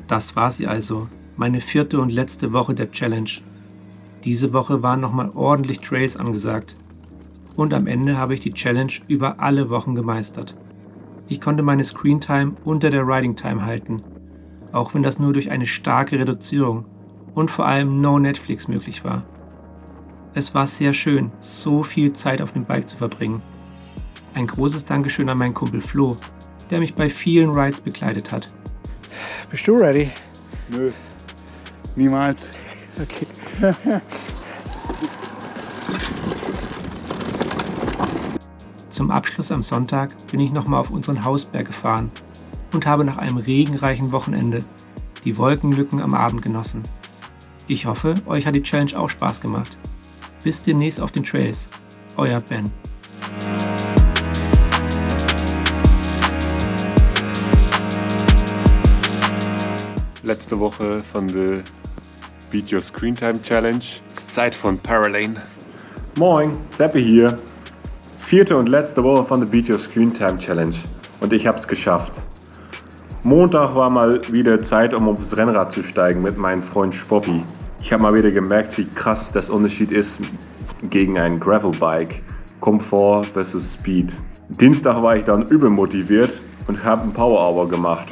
Das war sie also, meine 4. und letzte Woche der Challenge. Diese Woche waren nochmal ordentlich Trails angesagt. Und am Ende habe ich die Challenge über alle Wochen gemeistert. Ich konnte meine Screentime unter der Riding Time halten, auch wenn das nur durch eine starke Reduzierung und vor allem No Netflix möglich war. Es war sehr schön, so viel Zeit auf dem Bike zu verbringen. Ein großes Dankeschön an meinen Kumpel Flo, der mich bei vielen Rides begleitet hat. Bist du ready? Nö, niemals. Okay. Zum Abschluss am Sonntag bin ich nochmal auf unseren Hausberg gefahren und habe nach einem regenreichen Wochenende die Wolkenlücken am Abend genossen. Ich hoffe, euch hat die Challenge auch Spaß gemacht. Bis demnächst auf den Trails. Euer Ben. Letzte Woche von der Beat Your Screen Time Challenge. Es ist Zeit von Paralane. Moin, Seppi hier. 4. und letzte Woche von der Beat Your Screen Time Challenge. Und ich hab's geschafft. Montag war mal wieder Zeit, um aufs Rennrad zu steigen mit meinem Freund Spoppi. Ich habe mal wieder gemerkt, wie krass das Unterschied ist gegen ein Gravelbike. Komfort versus Speed. Dienstag war ich dann übermotiviert und habe ein Power Hour gemacht,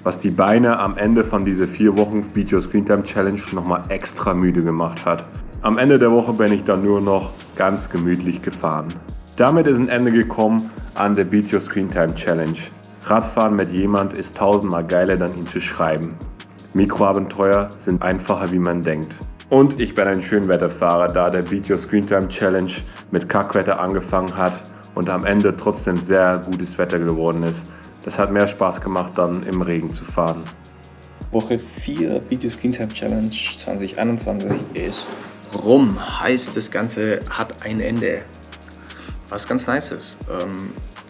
was die Beine am Ende von dieser 4 Wochen Beat Your Screen Time Challenge nochmal extra müde gemacht hat. Am Ende der Woche bin ich dann nur noch ganz gemütlich gefahren. Damit ist ein Ende gekommen an der Beat Your Screen Time Challenge. Radfahren mit jemand ist 1000-mal geiler, dann ihn zu schreiben. Mikroabenteuer sind einfacher, wie man denkt. Und ich bin ein Schönwetterfahrer, da der Beat Your Screen Time Challenge mit Kackwetter angefangen hat und am Ende trotzdem sehr gutes Wetter geworden ist. Das hat mehr Spaß gemacht, dann im Regen zu fahren. Woche 4 Beat Your Screen Time Challenge 2021 ist rum. Heißt, das Ganze hat ein Ende. Was ganz nice ist.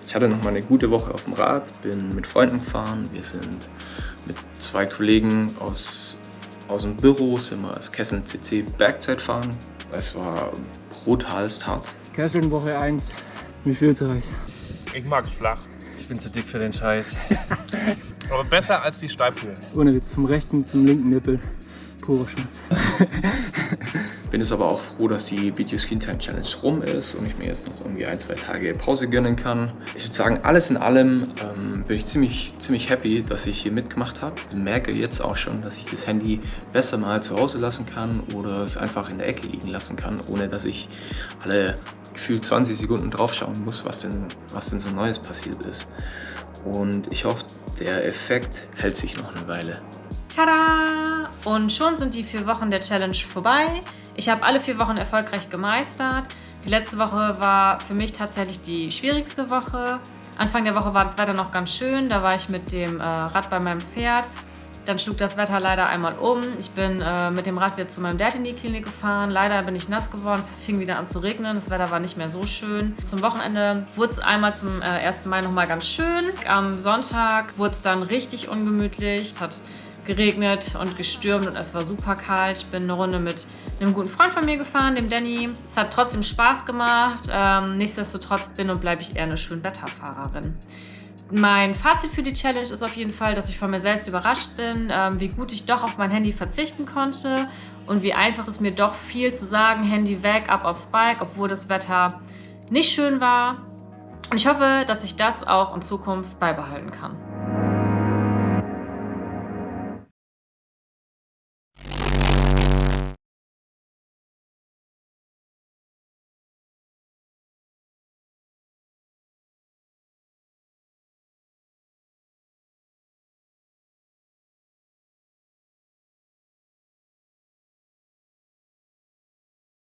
Ich hatte noch mal eine gute Woche auf dem Rad, bin mit Freunden gefahren. Wir sind mit 2 Kollegen aus dem Büro, sind wir als Kessel CC Bergzeit fahren. Es war brutalst hart. Kessel Woche 1. Wie fühlt's euch? Ich mag's flach. Ich bin zu dick für den Scheiß. Aber besser als die Steilhöhe. Ohne Witz, vom rechten zum linken Nippel. Purer Schmerz. Bin jetzt aber auch froh, dass die Beat Your Screen Time Challenge rum ist und ich mir jetzt noch irgendwie 1-2 Tage Pause gönnen kann. Ich würde sagen, alles in allem bin ich ziemlich happy, dass ich hier mitgemacht habe. Ich merke jetzt auch schon, dass ich das Handy besser mal zu Hause lassen kann oder es einfach in der Ecke liegen lassen kann, ohne dass ich alle gefühlt 20 Sekunden drauf schauen muss, was denn so Neues passiert ist. Und ich hoffe, der Effekt hält sich noch eine Weile. Tada! Und schon sind die 4 Wochen der Challenge vorbei. Ich habe alle 4 Wochen erfolgreich gemeistert. Die letzte Woche war für mich tatsächlich die schwierigste Woche. Anfang der Woche war das Wetter noch ganz schön. Da war ich mit dem Rad bei meinem Pferd. Dann schlug das Wetter leider einmal um. Ich bin mit dem Rad wieder zu meinem Dad in die Klinik gefahren. Leider bin ich nass geworden. Es fing wieder an zu regnen. Das Wetter war nicht mehr so schön. Zum Wochenende wurde es einmal zum 1. Mai nochmal ganz schön. Am Sonntag wurde es dann richtig ungemütlich. Es hat geregnet und gestürmt und es war super kalt. Ich bin eine Runde mit einem guten Freund von mir gefahren, dem Danny. Es hat trotzdem Spaß gemacht. Nichtsdestotrotz bin und bleibe ich eher eine Schönwetterfahrerin. Mein Fazit für die Challenge ist auf jeden Fall, dass ich von mir selbst überrascht bin, wie gut ich doch auf mein Handy verzichten konnte und wie einfach es mir doch fiel zu sagen, Handy weg, ab aufs Bike, obwohl das Wetter nicht schön war. Und ich hoffe, dass ich das auch in Zukunft beibehalten kann.